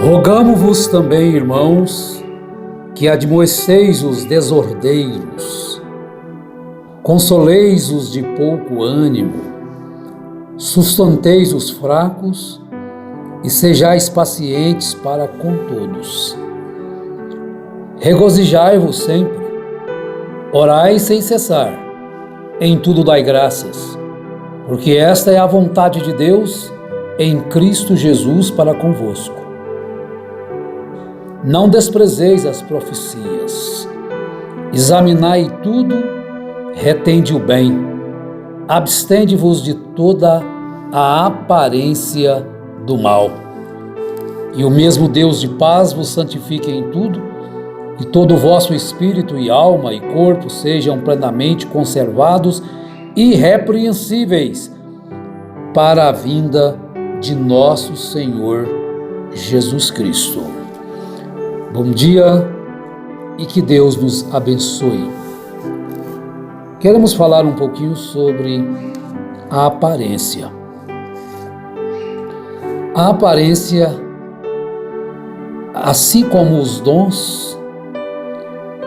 Rogamo-vos também, irmãos, que admoesteis os desordeiros, consoleis os de pouco ânimo, sustenteis os fracos e sejais pacientes para com todos. Regozijai-vos sempre, orai sem cessar, em tudo dai graças, porque esta é a vontade de Deus em Cristo Jesus para convosco. Não desprezeis as profecias, examinai tudo, retende o bem, abstende-vos de toda a aparência do mal. E o mesmo Deus de paz vos santifique em tudo, e todo o vosso espírito e alma e corpo sejam plenamente conservados e irrepreensíveis para a vinda de nosso Senhor Jesus Cristo. Bom dia e que Deus nos abençoe. Queremos falar um pouquinho sobre a aparência. A aparência, assim como os dons,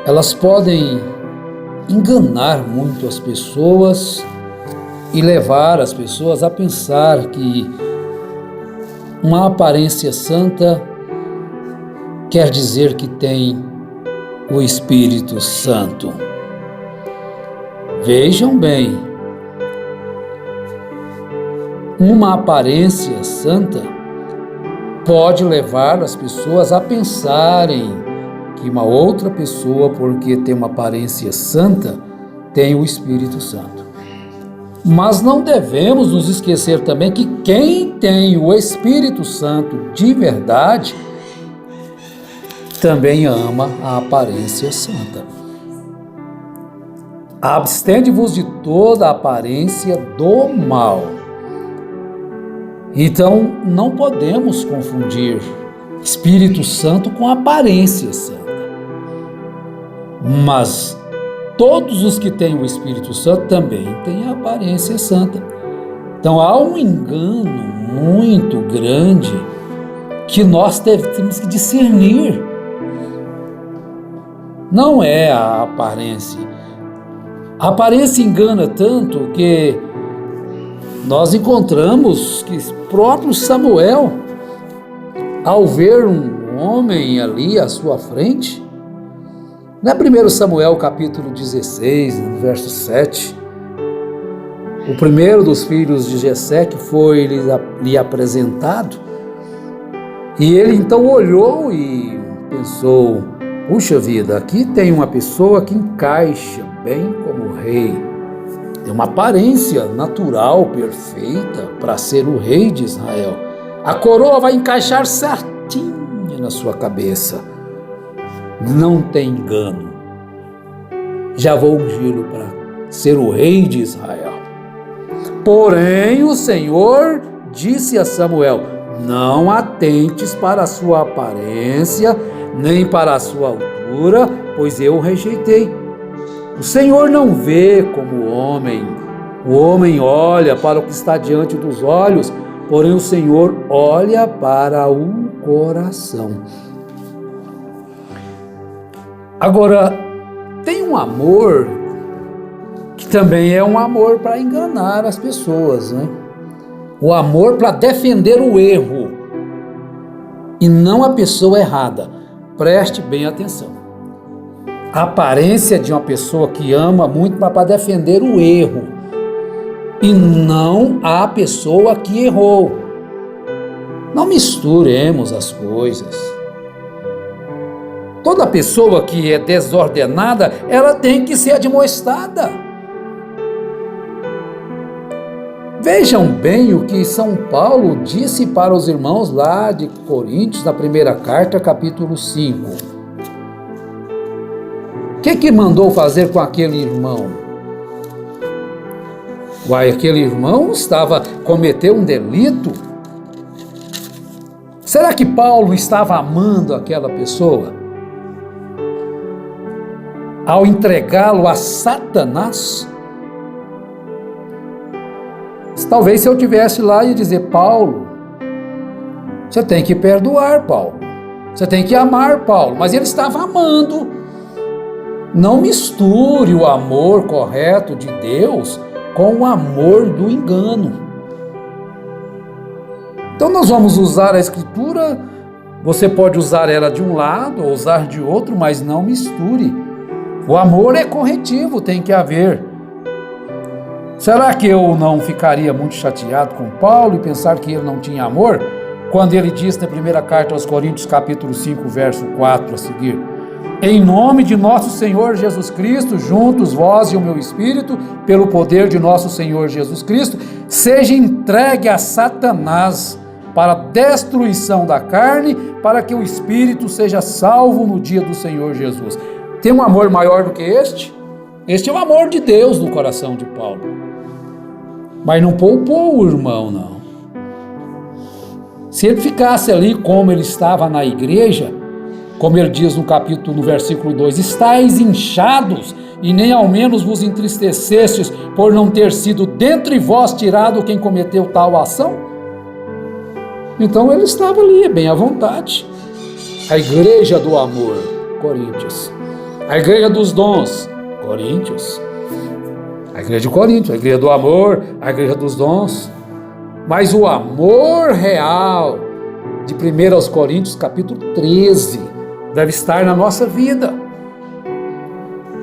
elas podem enganar muito as pessoas e levar as pessoas a pensar que uma aparência santa quer dizer que tem o Espírito Santo. Vejam bem, uma aparência santa pode levar as pessoas a pensarem que uma outra pessoa, porque tem uma aparência santa, tem o Espírito Santo. Mas não devemos nos esquecer também que quem tem o Espírito Santo de verdade também ama a aparência santa. Abstende-vos de toda a aparência do mal. Então, não podemos confundir Espírito Santo com aparência santa. Mas todos os que têm o Espírito Santo também têm a aparência santa. Então, há um engano muito grande que nós temos que discernir. Não é a aparência. A aparência engana tanto que nós encontramos que próprio Samuel, ao ver um homem ali à sua frente, na 1 Samuel capítulo 16, no verso 7, o primeiro dos filhos de Jessé que foi lhe apresentado, e ele então olhou e pensou: puxa vida, aqui tem uma pessoa que encaixa bem como rei. Tem uma aparência natural, perfeita, para ser o rei de Israel. A coroa vai encaixar certinho na sua cabeça. Não tem engano. Já vou ungí-lo para ser o rei de Israel. Porém, o Senhor disse a Samuel: não atentes para a sua aparência, nem para a sua altura, pois eu o rejeitei. O Senhor não vê como o homem olha para o que está diante dos olhos, porém o Senhor olha para o coração. Agora, tem um amor que também é um amor para enganar as pessoas, né? O amor para defender o erro e não a pessoa errada. Preste bem atenção. A aparência de uma pessoa que ama muito para defender o erro e não a pessoa que errou. Não misturemos as coisas. Toda pessoa que é desordenada, ela tem que ser admoestada. Vejam bem o que São Paulo disse para os irmãos lá de Coríntios, na primeira carta, capítulo 5. O que mandou fazer com aquele irmão? Aquele irmão cometeu um delito. Será que Paulo estava amando aquela pessoa? Ao entregá-lo a Satanás? Talvez se eu tivesse lá e dizer: Paulo, você tem que perdoar, Paulo. Você tem que amar Paulo, mas ele estava amando. Não misture o amor correto de Deus com o amor do engano. Então nós vamos usar a Escritura, você pode usar ela de um lado ou usar de outro, mas não misture. O amor é corretivo, tem que haver. Será que eu não ficaria muito chateado com Paulo e pensar que ele não tinha amor? Quando ele diz na primeira carta aos Coríntios, capítulo 5, verso 4 a seguir: em nome de nosso Senhor Jesus Cristo, juntos vós e o meu espírito, pelo poder de nosso Senhor Jesus Cristo, seja entregue a Satanás para a destruição da carne, para que o espírito seja salvo no dia do Senhor Jesus. Tem um amor maior do que este? Este é o amor de Deus no coração de Paulo. Mas não poupou o irmão, não. Se ele ficasse ali como ele estava na igreja, como ele diz no versículo 2, estáis inchados e nem ao menos vos entristecestes por não ter sido dentre vós tirado quem cometeu tal ação? Então ele estava ali, bem à vontade. A igreja do amor, Coríntios. A igreja dos dons, Coríntios. A igreja de Coríntios, a igreja do amor, a igreja dos dons. Mas o amor real de 1 aos Coríntios, capítulo 13, deve estar na nossa vida.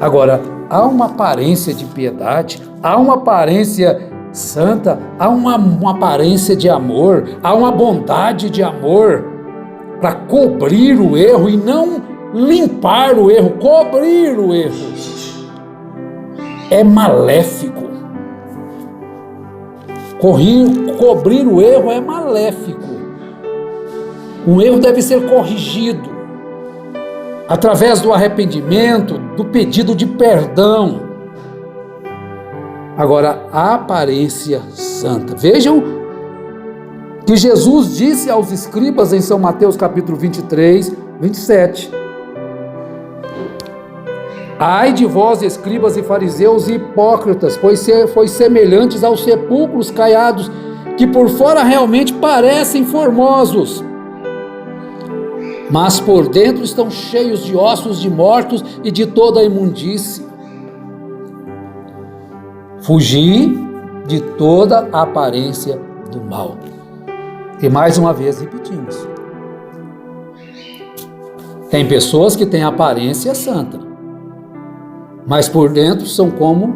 Agora, há uma aparência de piedade, há uma aparência santa, há uma aparência de amor, há uma bondade de amor para cobrir o erro e não limpar o erro, cobrir o erro. É maléfico. Cobrir o erro é maléfico. Um erro deve ser corrigido através do arrependimento, do pedido de perdão. Agora, a aparência santa. Vejam que Jesus disse aos escribas em São Mateus capítulo 23, 27. Ai de vós, escribas e fariseus e hipócritas, pois sois semelhantes aos sepulcros caiados, que por fora realmente parecem formosos, mas por dentro estão cheios de ossos de mortos e de toda a imundície. Fugi de toda a aparência do mal. E mais uma vez repetimos. Tem pessoas que têm aparência santa, mas por dentro são como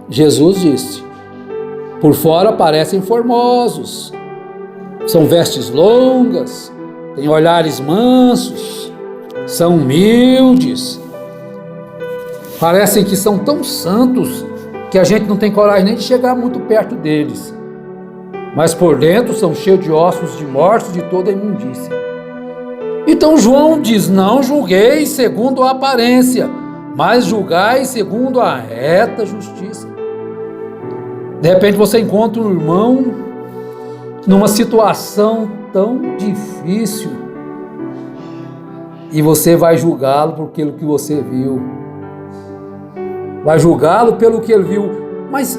Jesus disse. Por fora parecem formosos, são vestes longas, têm olhares mansos, são humildes, parecem que são tão santos que a gente não tem coragem nem de chegar muito perto deles. Mas por dentro são cheios de ossos de mortos, de toda a imundícia. Então João diz: não julgueis segundo a aparência, mas julgai segundo a reta justiça. De repente você encontra um irmão numa situação tão difícil e você vai julgá-lo por aquilo que você viu. Vai julgá-lo pelo que ele viu. Mas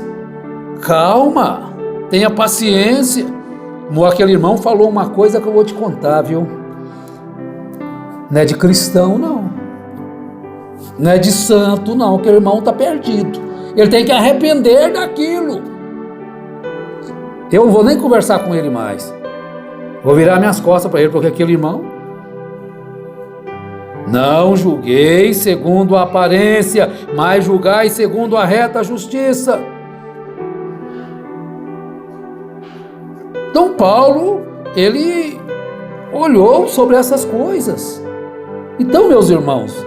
calma, tenha paciência. Aquele irmão falou uma coisa que eu vou te contar, viu? Não é de cristão, não. Não é de santo, não. Aquele irmão está perdido. Ele tem que arrepender daquilo. Eu não vou nem conversar com ele mais. Vou virar minhas costas para ele, porque aquele irmão... Não julguei segundo a aparência, mas julgai segundo a reta justiça. Então Paulo, ele olhou sobre essas coisas. Então, meus irmãos,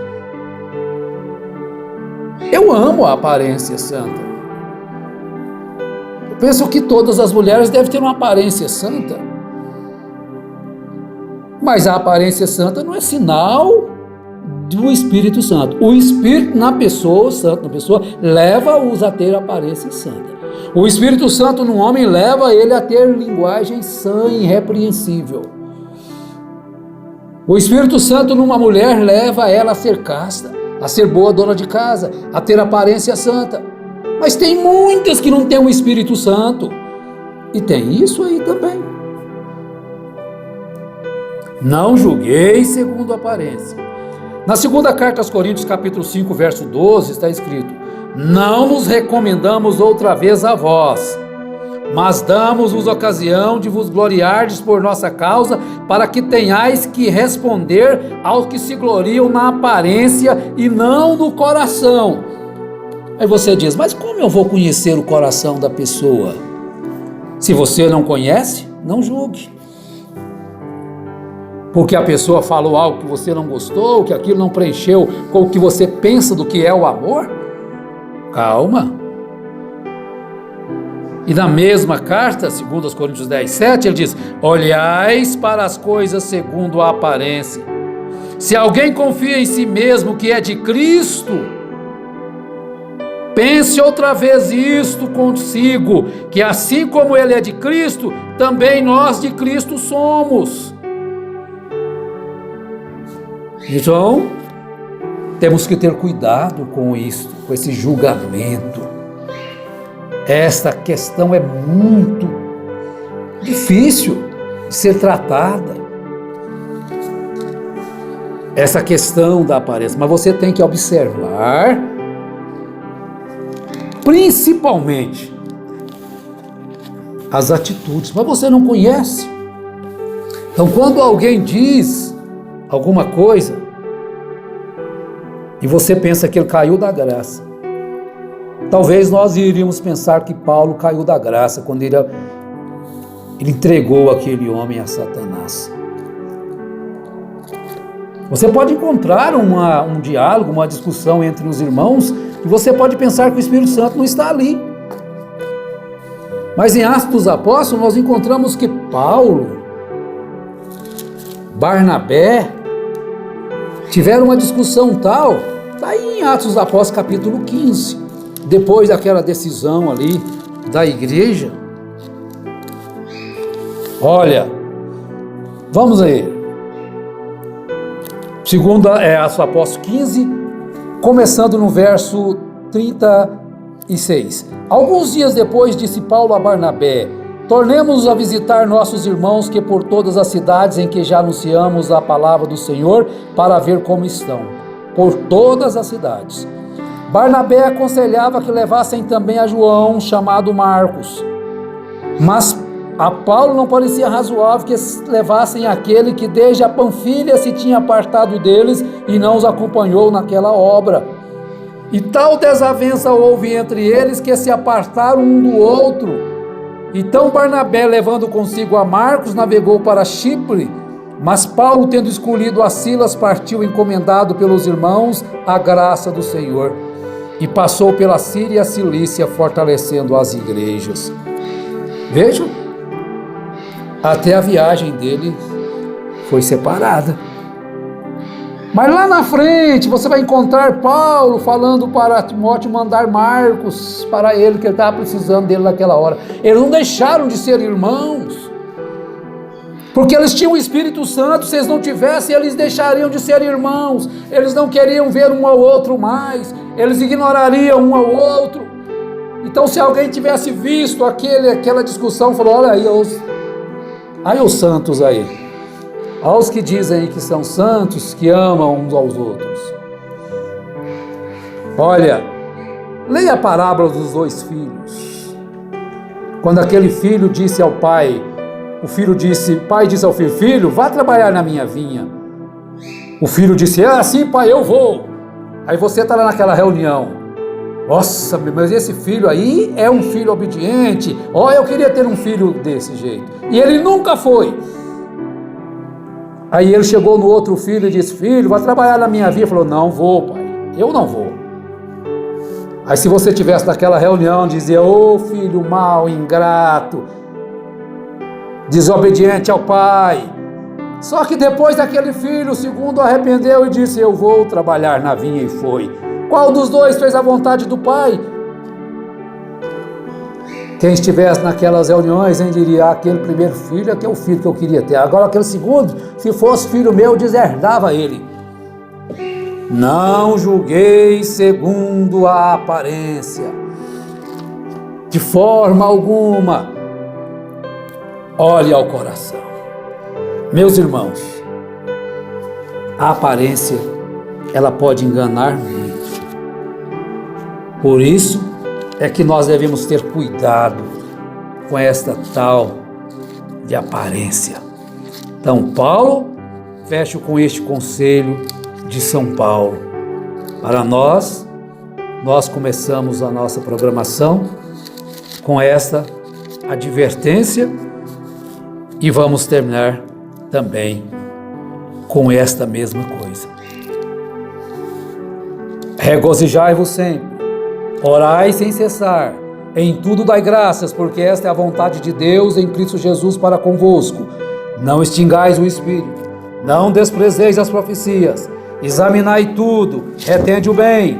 eu amo a aparência santa. Eu penso que todas as mulheres devem ter uma aparência santa. Mas a aparência santa não é sinal do Espírito Santo. O Espírito na pessoa, o Santo na pessoa, leva-os a ter aparência santa. O Espírito Santo no homem leva ele a ter linguagem sã e irrepreensível. O Espírito Santo numa mulher leva ela a ser casta, a ser boa dona de casa, a ter aparência santa. Mas tem muitas que não têm o Espírito Santo. E tem isso aí também. Não julgueis segundo a aparência. Na segunda carta aos Coríntios, capítulo 5, verso 12, está escrito: não nos recomendamos outra vez a vós, mas damos-vos ocasião de vos gloriardes por nossa causa, para que tenhais que responder aos que se gloriam na aparência e não no coração. Aí você diz, mas como eu vou conhecer o coração da pessoa? Se você não conhece, não julgue. Porque a pessoa falou algo que você não gostou, que aquilo não preencheu com o que você pensa do que é o amor? Calma. E na mesma carta, segundo aos Coríntios 10, 7, ele diz: olhais para as coisas segundo a aparência. Se alguém confia em si mesmo que é de Cristo, pense outra vez isto consigo, que assim como ele é de Cristo, também nós de Cristo somos. Então, temos que ter cuidado com isto, com esse julgamento. Esta questão é muito difícil de ser tratada. Essa questão da aparência, mas você tem que observar, principalmente, as atitudes, mas você não conhece. Então, quando alguém diz alguma coisa e você pensa que ele caiu da graça, talvez nós iríamos pensar que Paulo caiu da graça quando ele entregou aquele homem a Satanás. Você pode encontrar um diálogo, uma discussão entre os irmãos, e você pode pensar que o Espírito Santo não está ali. Mas em Atos dos Apóstolos nós encontramos que Paulo, Barnabé, tiveram uma discussão tal, está aí em Atos dos Apóstolos capítulo 15, depois daquela decisão ali da igreja. Olha, vamos aí. Segunda Atos dos Apóstolos 15, começando no verso 36. Alguns dias depois disse Paulo a Barnabé: tornemos-nos a visitar nossos irmãos que por todas as cidades em que já anunciamos a palavra do Senhor, para ver como estão. Por todas as cidades. Barnabé aconselhava que levassem também a João, chamado Marcos. Mas a Paulo não parecia razoável que levassem aquele que desde a Panfilha se tinha apartado deles e não os acompanhou naquela obra. E tal desavença houve entre eles que se apartaram um do outro. Então Barnabé, levando consigo a Marcos, navegou para Chipre, mas Paulo, tendo escolhido a Silas, partiu encomendado pelos irmãos à graça do Senhor, e passou pela Síria e a Cilícia, fortalecendo as igrejas. Vejam, até a viagem dele foi separada. Mas lá na frente você vai encontrar Paulo falando para Timóteo mandar Marcos para ele, que ele estava precisando dele naquela hora. Eles não deixaram de ser irmãos, porque eles tinham o Espírito Santo. Se eles não tivessem, eles deixariam de ser irmãos. Eles não queriam ver um ao outro mais, eles ignorariam um ao outro. Então, se alguém tivesse visto aquela discussão, falou: olha aí os santos aí, aos que dizem que são santos, que amam uns aos outros. Olha, leia a parábola dos 2 filhos. Quando aquele filho disse ao pai, pai disse ao filho: filho, vá trabalhar na minha vinha. O filho disse: sim, pai, eu vou. Aí você está lá naquela reunião: nossa, mas esse filho aí é um filho obediente. Eu queria ter um filho desse jeito. E ele nunca foi. Aí ele chegou no outro filho e disse: filho, vai trabalhar na minha vinha. Falou: não vou, pai, eu não vou. Aí se você tivesse naquela reunião, dizia: filho mau, ingrato, desobediente ao pai. Só que depois daquele filho, o segundo arrependeu e disse: eu vou trabalhar na vinha, e foi. Qual dos dois fez a vontade do pai? Quem estivesse naquelas reuniões, diria: aquele primeiro filho é que é o filho que eu queria ter. Agora aquele segundo, se fosse filho meu, deserdava ele. Não julguei segundo a aparência, de forma alguma. Olhe ao coração. Meus irmãos, a aparência, ela pode enganar muito. Por isso é que nós devemos ter cuidado com esta tal de aparência. Então, Paulo fecha com este conselho de São Paulo. Para nós começamos a nossa programação com esta advertência e vamos terminar também com esta mesma coisa. Regozijai-vos sempre, orai sem cessar, em tudo dai graças, porque esta é a vontade de Deus em Cristo Jesus para convosco. Não extingais o Espírito, não desprezeis as profecias, examinai tudo, retende o bem,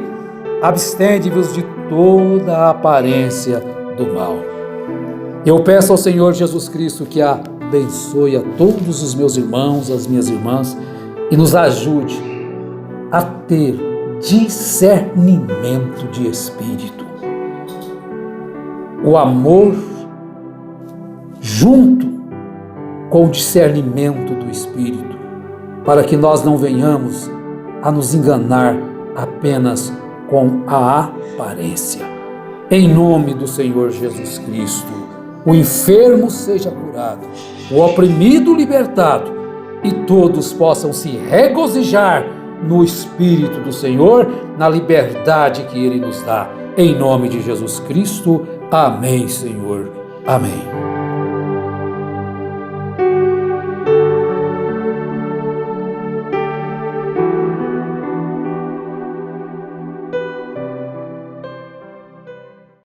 abstende-vos de toda a aparência do mal. Eu peço ao Senhor Jesus Cristo que abençoe a todos os meus irmãos, as minhas irmãs, e nos ajude a ter discernimento de espírito. O amor junto com o discernimento do espírito, para que nós não venhamos a nos enganar apenas com a aparência. Em nome do Senhor Jesus Cristo, o enfermo seja curado, o oprimido libertado, e todos possam se regozijar no Espírito do Senhor, na liberdade que Ele nos dá. Em nome de Jesus Cristo, amém, Senhor. Amém.